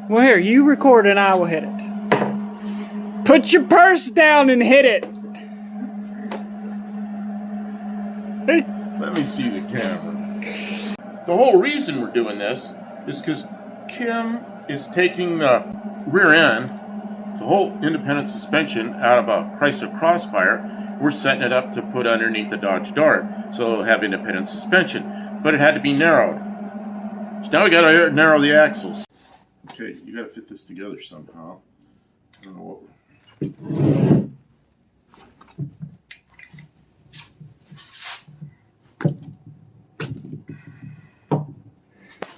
Well, here, you record and I will hit it. Put your purse down and hit it. Let me see the camera. The whole reason we're doing this is because Kim is taking the rear end, the whole independent suspension, out of a Chrysler Crossfire. We're setting it up to put underneath a Dodge Dart, so it'll have independent suspension. But it had to be narrowed. So now we gotta narrow the axles. Okay, you gotta fit this together somehow. I don't know what.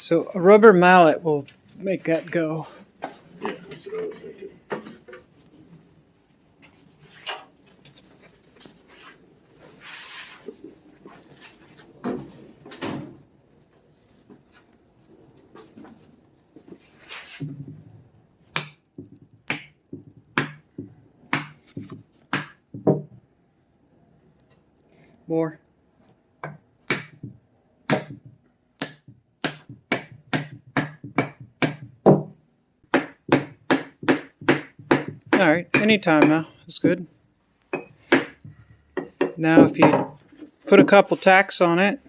So a rubber mallet will make that go. Yeah, that's what I was thinking. More. All right, anytime now. That's good. Now if you put a couple tacks on it,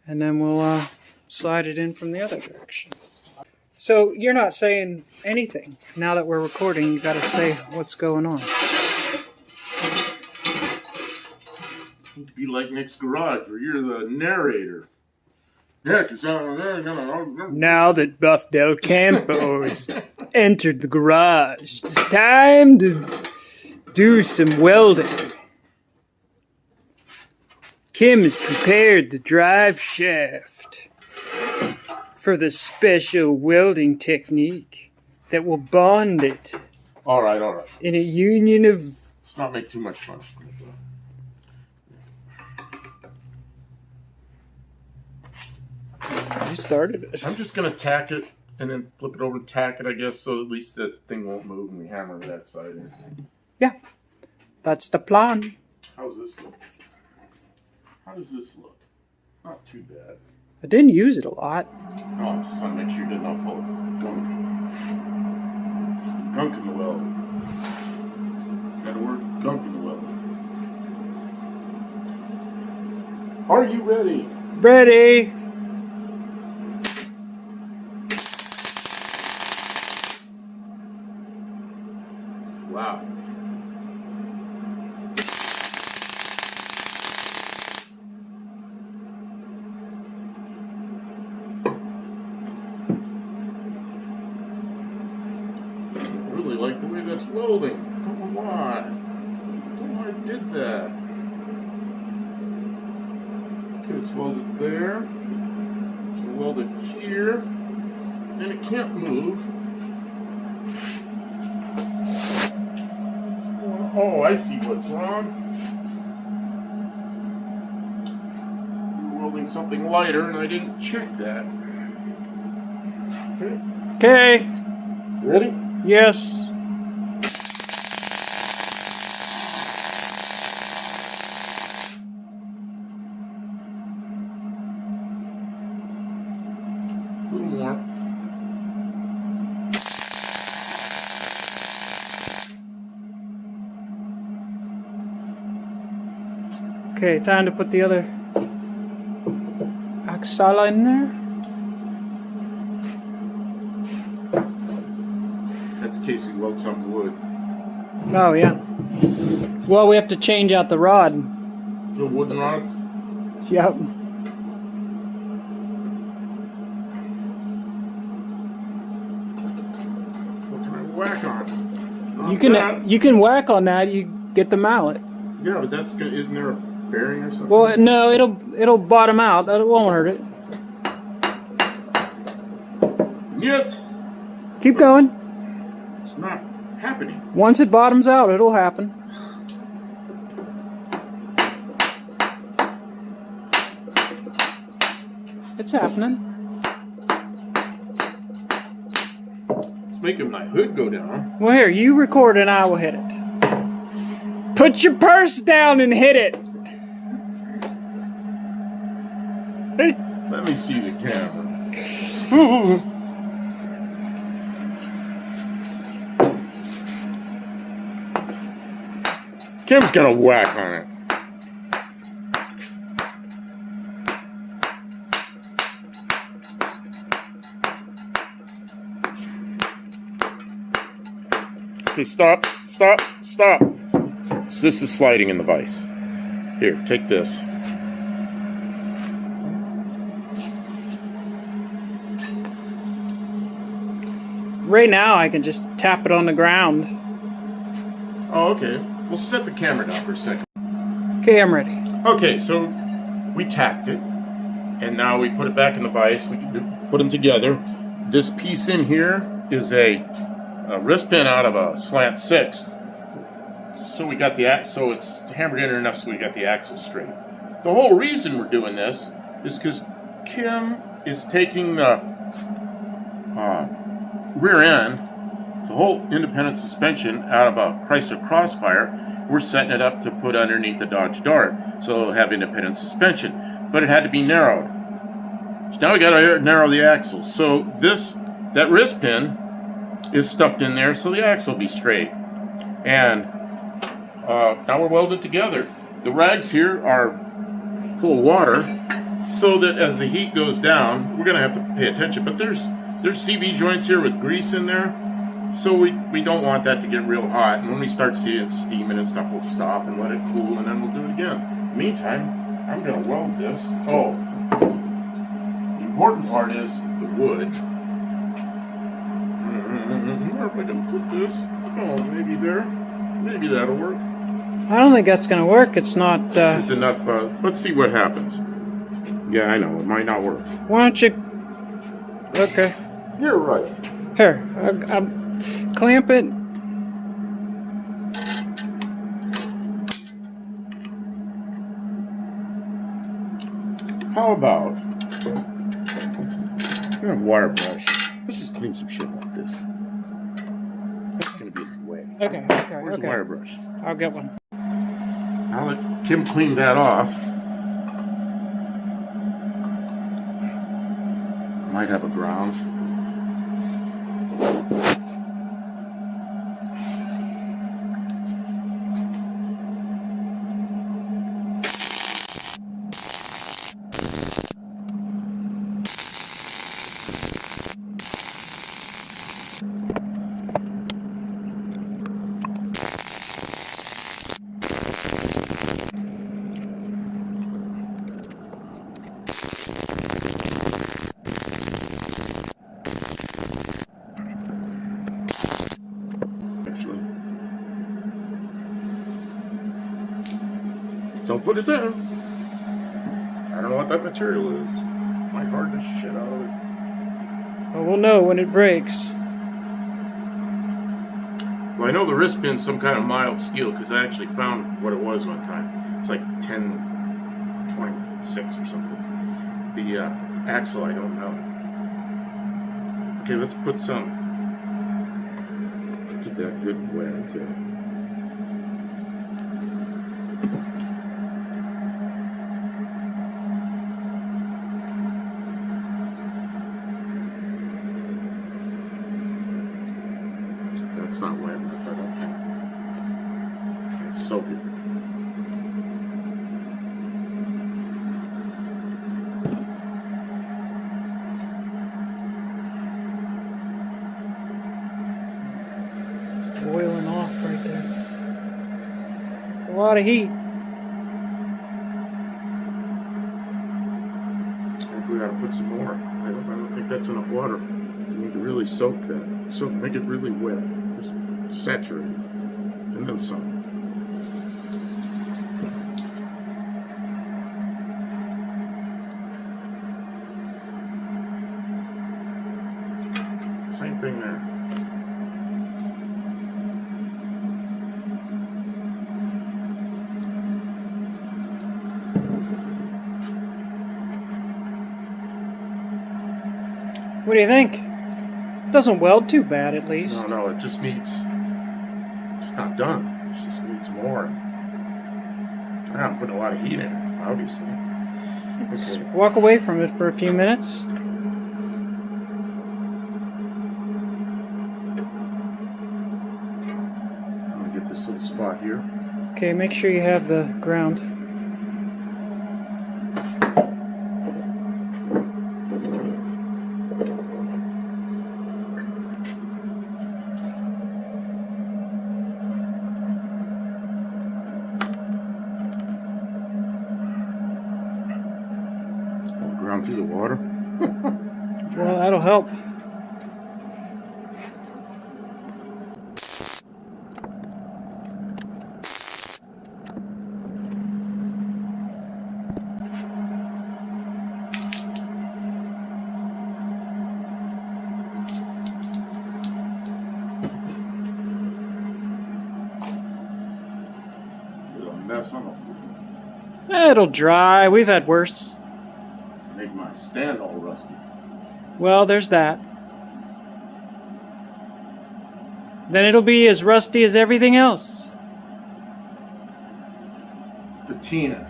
and then we'll slide it in from the other direction. So you're not saying anything. Now that we're recording, you got to say what's going on. Be like Nick's Garage, where you're the narrator. Yeah, because Now that Buff Del Campo has entered the garage, it's time to do some welding. Kim has prepared the drive shaft for the special welding technique that will bond it All right. in a union of... Let's not make too much fun. You started it. I'm just going to tack it and then flip it over and tack it, I guess, so at least the thing won't move when we hammer that side in. Yeah, that's the plan. How's this look? How does this look? Not too bad. I didn't use it a lot. No, I just want to make sure you're not full of gunk. Gunk in the weld. Got a word? Gunk in the weld. Are you ready? Ready? Wow. I really like the way that's welding. Don't know why. Don't know why I did that. Okay, it's welded there. It's welded here. Then it can't move. Oh, I see what's wrong. You're welding something lighter, and I didn't check that. Okay. Okay. Ready? Yes. A little more. Okay, time to put the other axle in there. That's in case we weld some wood. Oh, yeah. Well, we have to change out the rod. The wooden rods? Yep. What can I whack on? Not You can that. you can whack on that. You get the mallet. Yeah, but that's good. Isn't there a bearing or something? Well, no, it'll bottom out. That won't hurt it. Yet. Keep going. It's not happening. Once it bottoms out, it'll happen. It's happening. It's making my hood go down. Well, here, you record and I will hit it. Put your purse down and hit it. Let me see the camera. Kim's got a whack on it. Okay, stop. So this is sliding in the vise. Here, take this. Right now, I can just tap it on the ground. Oh, okay. We'll set the camera down for a second. Okay, I'm ready. Okay, so we tacked it, and now we put it back in the vise. We put them together. This piece in here is a wrist pin out of a slant 6. So we got so it's hammered in enough so we got the axle straight. The whole reason we're doing this is because Kim is taking the rear end, the whole independent suspension, out of a Chrysler Crossfire. We're setting it up to put underneath a Dodge Dart, so it'll have independent suspension. But it had to be narrowed. So now we got to narrow the axle. So that wrist pin is stuffed in there, so the axle will be straight. And now we're welded together. The rags here are full of water, so that as the heat goes down, we're going to have to pay attention. But there's CV joints here with grease in there, so we don't want that to get real hot. And when we start seeing it steaming and stuff, we'll stop and let it cool, and then we'll do it again. Meantime, I'm going to weld this. Oh, the important part is the wood. Where am I going to put this? Oh, maybe there. Maybe that'll work. I don't think that's going to work. It's not... It's enough. Let's see what happens. Yeah, I know. It might not work. Why don't you... Okay. You're right. Here. Clamp it. How about... I'm going to wire brush. Let's just clean some shit off this. That's going to be the way. Okay. Where's the wire brush? I'll get one. I'll let Kim clean that off. Might have a ground. Don't put it down. I don't know what that material is. Might hard the shit out of it. Well, we'll know when it breaks. Well, I know the wrist pin's some kind of mild steel because I actually found what it was one time. It's like 1026 or something. The axle, I don't know. Okay, let's put some. Get that good wet too. It's not wet enough, I don't think. It's soak it. Boiling off right there. It's a lot of heat. I think we gotta put some more. I don't think that's enough water. We need to really soak that. So make it really wet. Just saturate it. And then some. Same thing there. What do you think? It doesn't weld too bad, at least. No, it just needs... It's not done. It just needs more. I'm not putting a lot of heat in it, obviously. Just Okay. walk away from it for a few minutes. I'm gonna get this little spot here. Okay, make sure you have the ground. Ground through the water. Well, that'll help. Little mess on the floor. It'll dry. We've had worse. Make my stand all rusty. Well, there's that. Then it'll be as rusty as everything else. Patina.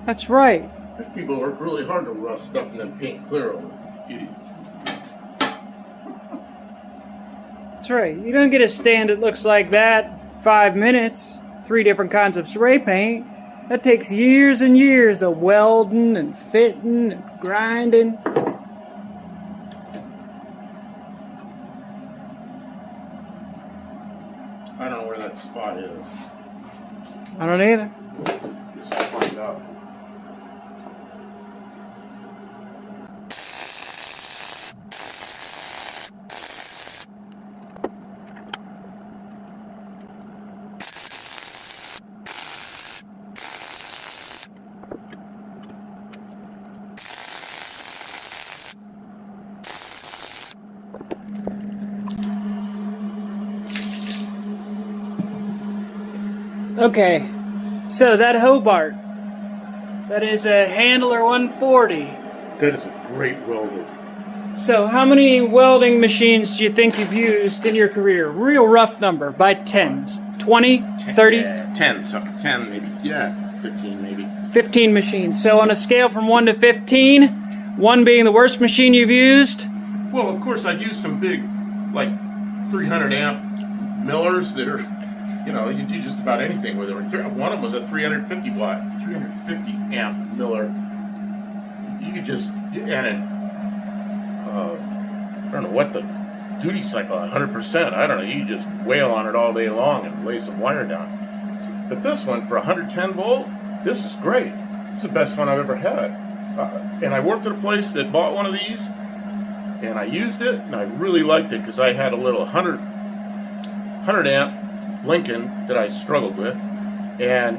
That's right. There's people who work really hard to rust stuff and then paint clear over it. Idiots. That's right. You don't get a stand that looks like that 5 minutes. 3 different kinds of spray paint. That takes years and years of welding and fitting and grinding. I don't know where that spot is. I don't either. Just find out. Okay, so that Hobart, that is a Handler 140. That is a great welder. So how many welding machines do you think you've used in your career? Real rough number, by tens. 20, 30? Yeah, 10, something. 10 maybe. Yeah, 15 maybe. 15 machines. So on a scale from 1 to 15, 1 being the worst machine you've used? Well, of course, I've used some big, like 300 amp millers that are, you know, you do just about anything with it. One of them was a 350 amp miller. You could just, and it, I don't know what the duty cycle, 100%. I don't know. You just wail on it all day long and lay some wire down. But this one, for 110 volt, this is great. It's the best one I've ever had. And I worked at a place that bought one of these, and I used it, and I really liked it because I had a little 100 amp Lincoln that I struggled with, and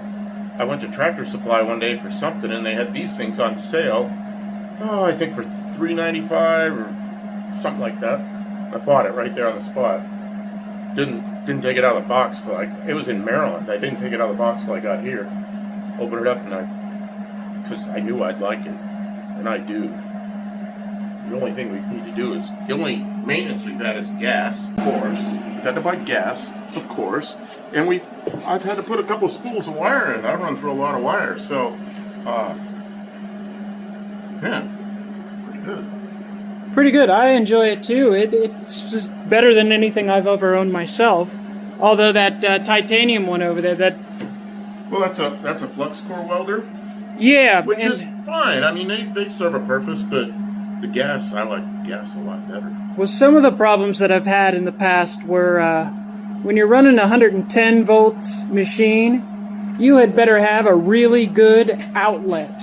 I went to Tractor Supply one day for something, and they had these things on sale. Oh, I think for $3.95 or something like that. I bought it right there on the spot. Didn't take it out of the box till it was in Maryland. I didn't take it out of the box till I got here. Opened it up and because I knew I'd like it, and I do. The only thing we need to do is, the only maintenance we've had is gas, of course. We've had to buy gas, of course. And I've had to put a couple spools of wire in. I run through a lot of wire, so, yeah, pretty good. Pretty good. I enjoy it too. It's just better than anything I've ever owned myself. Although that titanium one over there, Well, that's a flux core welder, yeah, which is fine. I mean, they serve a purpose, but the gas, I like gas a lot better. Well, some of the problems that I've had in the past were when you're running a 110 volt machine, you had better have a really good outlet.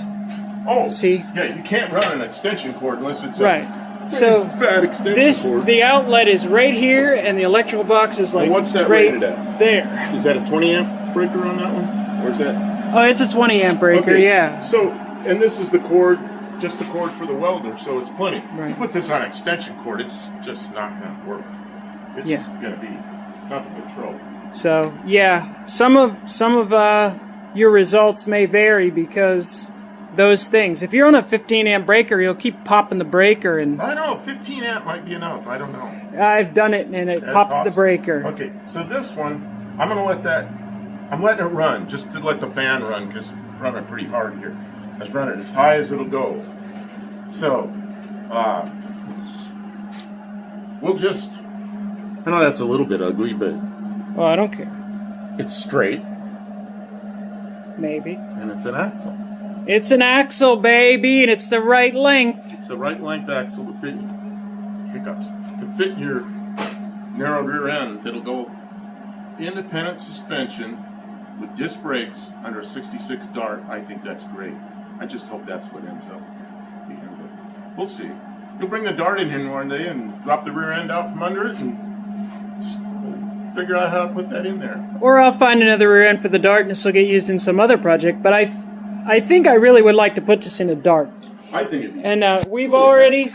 Oh, see? Yeah, you can't run an extension cord unless it's right. a So fat extension cord. The outlet is right here, and the electrical box is like and what's that right rated at? there. Is that a 20 amp breaker on that one, or is that? Oh, it's a 20 amp breaker, Okay. yeah. So, and this is the cord, just the cord for the welder, so it's plenty. Right. You put this on extension cord, it's just not going to work. It's Yeah. going to be nothing but trouble. So yeah, some of your results may vary because those things. If you're on a 15 amp breaker, you'll keep popping the breaker, and I know 15 amp might be enough. I don't know. I've done it, and it pops the breaker. Okay, so this one, I'm going to let that. I'm letting it run just to let the fan run because I'm running pretty hard here. Let's run it as high as it'll go. So, we'll just. I know that's a little bit ugly, but Well, I don't care. it's straight. Maybe. And it's an axle. It's an axle, baby, and it's the right length. It's the right length axle to fit hiccups. To fit in your narrow rear end. It'll go independent suspension with disc brakes under a 66 Dart. I think that's great. I just hope that's what ends up being good. We'll see. You'll bring the Dart in here one day and drop the rear end out from under it and figure out how to put that in there. Or I'll find another rear end for the Dart and this will get used in some other project. But I think I really would like to put this in a Dart. I think it'd be. And we've already,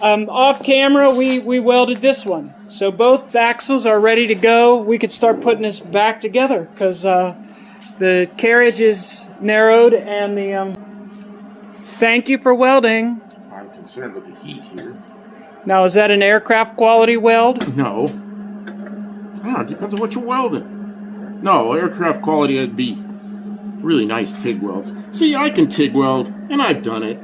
off camera, we welded this one. So both axles are ready to go. We could start putting this back together because the carriage is narrowed and the... Thank you for welding. I'm concerned with the heat here. Now, is that an aircraft quality weld? No. I don't know, it depends on what you're welding. No, aircraft quality would be really nice TIG welds. See, I can TIG weld, and I've done it.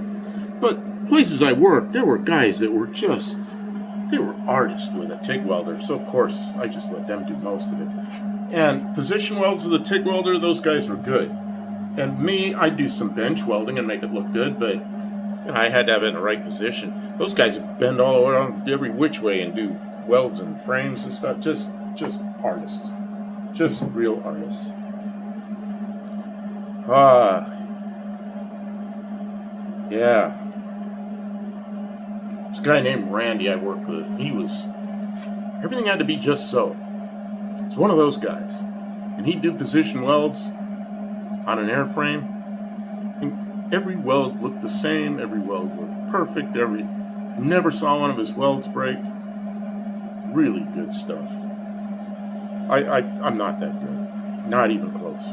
But places I worked, there were guys that were they were artists with a TIG welder. So, of course, I just let them do most of it. And position welds with a TIG welder, those guys were good. And me, I do some bench welding and make it look good, but I had to have it in the right position. Those guys bend all around every which way and do welds and frames and stuff. Just artists. Just real artists. Yeah. This guy named Randy I worked with, everything had to be just so. It's one of those guys. And he'd do position welds on an airframe. And every weld looked the same, every weld looked perfect, never saw one of his welds break. Really good stuff. I'm not that good. Not even close.